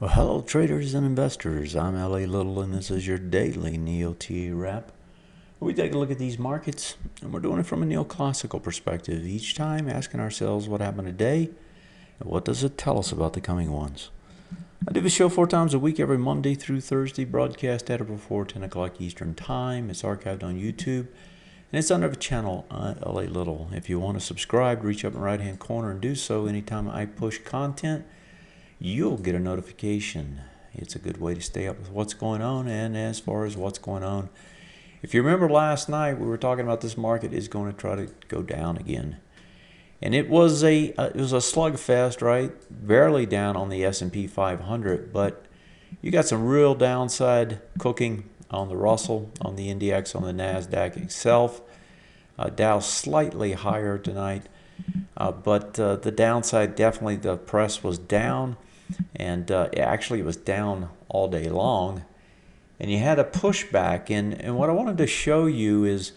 Well, hello, traders and investors. I'm LA Little, and this is your daily NeoTA Wrap. We take a look at these markets, and we're doing it from a neoclassical perspective, each time asking ourselves what happened today and what does it tell us about the coming ones. I do the show 4 times a week, every Monday through Thursday, broadcast at or before 10 o'clock Eastern Time. It's archived on YouTube, and it's under the channel LA Little. If you want to subscribe, reach up in the right-hand corner and do so. Anytime I push content, you'll get a notification. It's a good way to stay up with what's going on. And as far as what's going on, if you remember last night, we were talking about this market is going to try to go down again, and it was a slugfest, right? Barely down on the S&P 500, but you got some real downside cooking on the Russell, on the index, on the Nasdaq itself. Dow slightly higher tonight, but the downside, definitely the press was down. And actually it was down all day long, and you had a pushback. And what I wanted to show you is,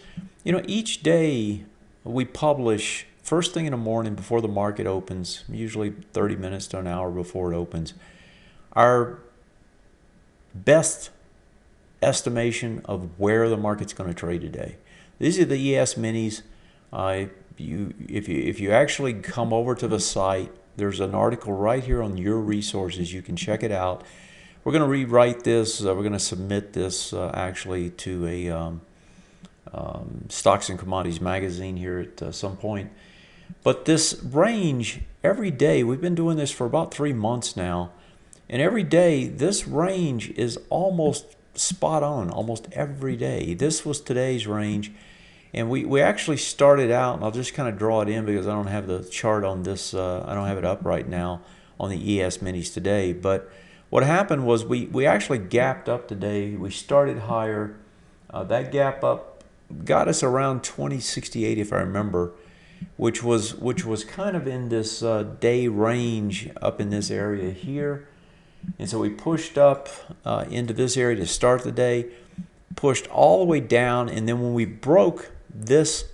each day we publish first thing in the morning before the market opens, usually 30 minutes to an hour before it opens, our best estimation of where the market's going to trade today. These are the ES minis. If you actually come over to the site, there's an article right here on your resources. You can check it out. We're going to rewrite this. We're going to submit this actually to a Stocks and Commodities magazine here at some point. But this range, every day, we've been doing this for about 3 months now, and every day this range is almost spot on, almost every day. This was today's range. And we actually started out, and I'll just kind of draw it in because I don't have the chart on this. I don't have it up right now on the ES minis today. But what happened was we actually gapped up today. We started higher. That gap up got us around 2068, if I remember, which was kind of in this day range up in this area here. And so we pushed up into this area to start the day, pushed all the way down, and then when we broke this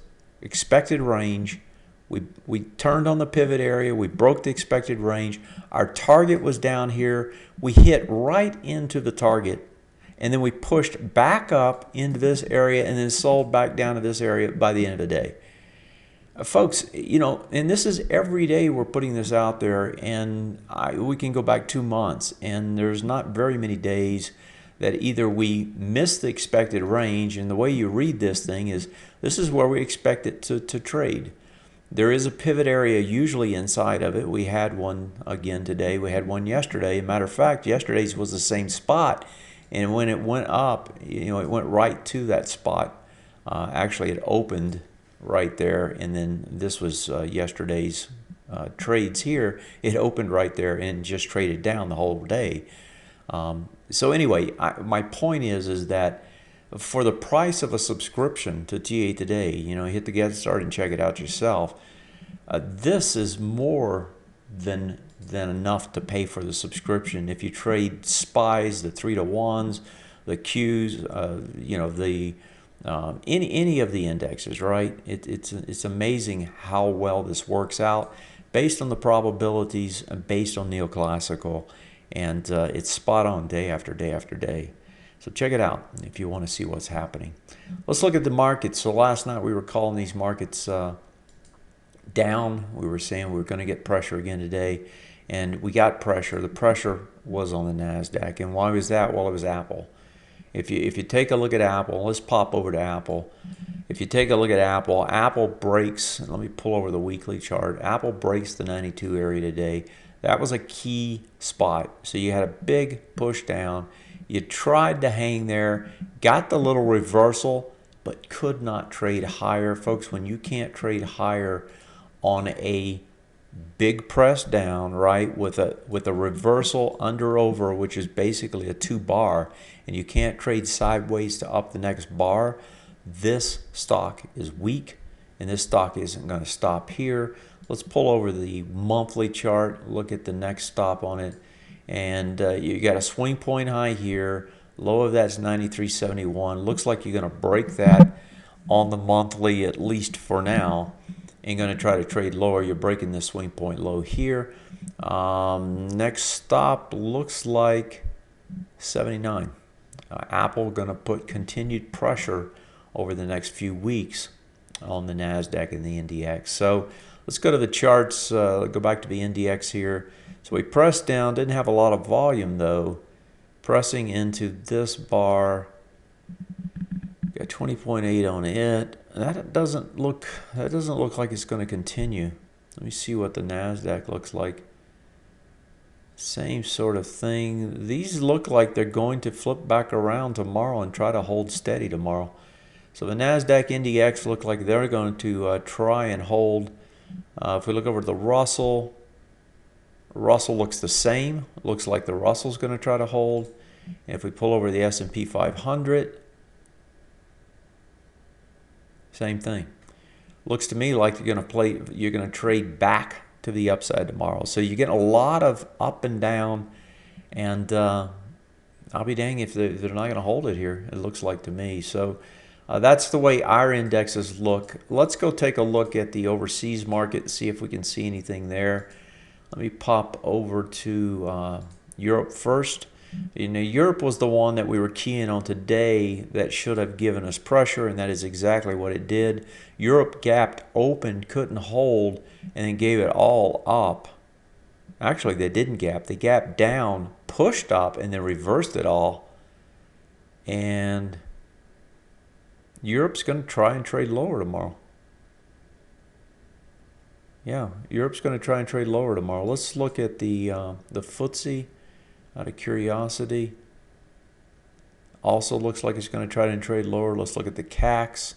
expected range, we turned on the pivot area, we broke the expected range, our target was down here, we hit right into the target, and then we pushed back up into this area and then sold back down to this area by the end of the day. Folks, and this is every day we're putting this out there, and we can go back 2 months, and there's not very many days that either we miss the expected range, and the way you read this thing is this is where we expect it to trade. There is a pivot area usually inside of it. We had one again today. We had one yesterday. Matter of fact, yesterday's was the same spot, and when it went up, it went right to that spot. Actually, it opened right there, and then this was yesterday's trades here. It opened right there and just traded down the whole day. So anyway, my point is that for the price of a subscription to TA Today, hit the get started and check it out yourself. This is more than enough to pay for the subscription. If you trade SPYs, the 3-to-1s, the Qs, any of the indexes, right? It's amazing how well this works out based on the probabilities and based on Neoclassical. And it's spot on day after day after day. So check it out if you want to see what's happening. Let's look at the markets. So last night we were calling these markets down. We were saying we were going to get pressure again today, and we got pressure. The pressure was on the Nasdaq. And why was that? Well, it was Apple. If you take a look at Apple, let's pop over to Apple. If you take a look at Apple, Apple breaks. Let me pull over the weekly chart. Apple breaks the 92 area today. That was a key spot. So you had a big push down. You tried to hang there, got the little reversal, but could not trade higher. Folks, when you can't trade higher on a big press down, right, with a reversal under over, which is basically a 2-bar, and you can't trade sideways to up the next bar, this stock is weak, and this stock isn't going to stop here. Let's pull over the monthly chart, look at the next stop on it, and you got a swing point high here. Low of that's 93.71. Looks like you're going to break that on the monthly, at least for now. and going to try to trade lower. You're breaking the swing point low here. Next stop looks like 79. Apple going to put continued pressure over the next few weeks on the NASDAQ and the NDX. So let's go to the charts. Go back to the NDX here. So we pressed down, didn't have a lot of volume though. Pressing into this bar, got 20.8 on it. That doesn't look like it's going to continue. Let me see what the NASDAQ looks like. Same sort of thing. These look like they're going to flip back around tomorrow and try to hold steady tomorrow. So the NASDAQ NDX look like they're going to try and hold. If we look over to the Russell, Russell looks the same. Looks like the Russell's going to try to hold. And if we pull over the S&P 500, same thing. Looks to me like you're going to trade back to the upside tomorrow. So you get a lot of up and down, and I'll be dang if they're not going to hold it here, it looks like to me. So that's the way our indexes look. Let's go take a look at the overseas market and see if we can see anything there. Let me pop over to Europe first. You know, Europe was the one that we were keying on today that should have given us pressure, and that is exactly what it did. Europe gapped open, couldn't hold, and then gave it all up. Actually, they didn't gap. They gapped down, pushed up, and then reversed it all. And Europe's going to try and trade lower tomorrow. Yeah, Europe's going to try and trade lower tomorrow. Let's look at the FTSE. Out of curiosity, also looks like it's going to try to trade lower. Let's look at the CAC.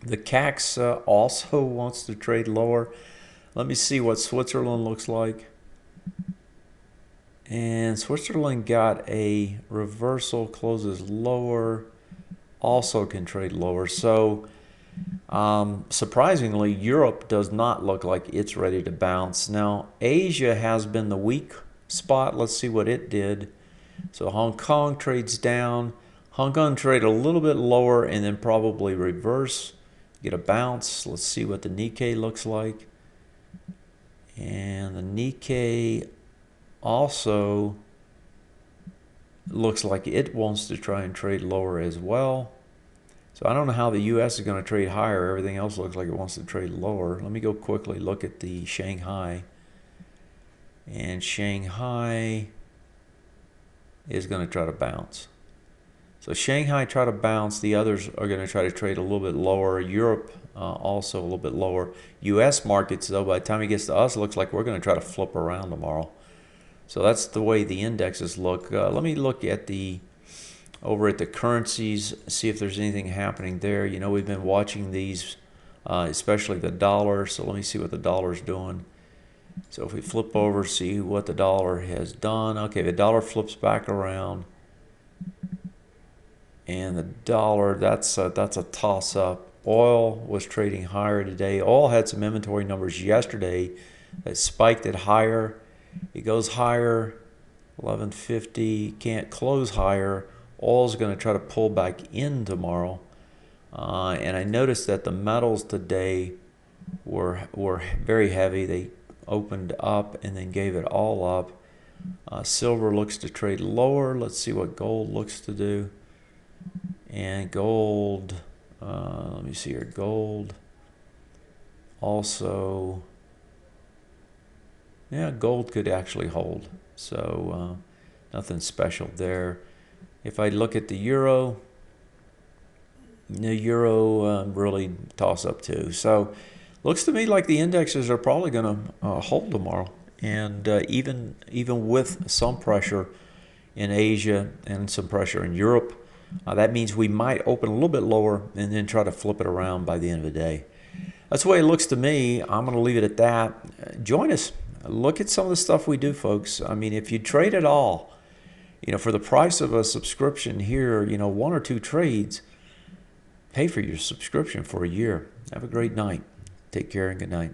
The CAC also wants to trade lower. Let me see what Switzerland looks like. And Switzerland got a reversal, closes lower, also can trade lower. So surprisingly, Europe does not look like it's ready to bounce. Now, Asia has been the weak spot. Let's see what it did. So Hong Kong trades down. Hong Kong trade a little bit lower and then probably reverse, get a bounce. Let's see what the Nikkei looks like. And the Nikkei also looks like it wants to try and trade lower as well. So I don't know how the U.S. is going to trade higher. Everything else looks like it wants to trade lower. Let me go quickly look at the Shanghai. And Shanghai is going to try to bounce. So Shanghai try to bounce. The others are going to try to trade a little bit lower. Europe also a little bit lower. U.S. markets, though, by the time it gets to us, looks like we're going to try to flip around tomorrow. So that's the way the indexes look. Let me look at over at the currencies, see if there's anything happening there. You know, we've been watching these, especially the dollar. So let me see what the dollar's doing. So if we flip over, see what the dollar has done. Okay, the dollar flips back around. And the dollar, that's a toss-up. Oil was trading higher today. Oil had some inventory numbers yesterday that spiked it higher. It goes higher, 1150, can't close higher. Oil's going to try to pull back in tomorrow. And I noticed that the metals today were very heavy. They opened up and then gave it all up. Silver looks to trade lower. Let's see what gold looks to do. And gold, let me see here, gold also, yeah, gold could actually hold. So nothing special there. If I look at the euro really toss up too. So looks to me like the indexes are probably going to hold tomorrow, and even with some pressure in Asia and some pressure in Europe, that means we might open a little bit lower and then try to flip it around by the end of the day. That's the way it looks to me. I'm going to leave it at that. Join us. Look at some of the stuff we do, folks. I mean, if you trade at all, you know, for the price of a subscription here, you know, 1 or 2 trades, pay for your subscription for a year. Have a great night. Take care and good night.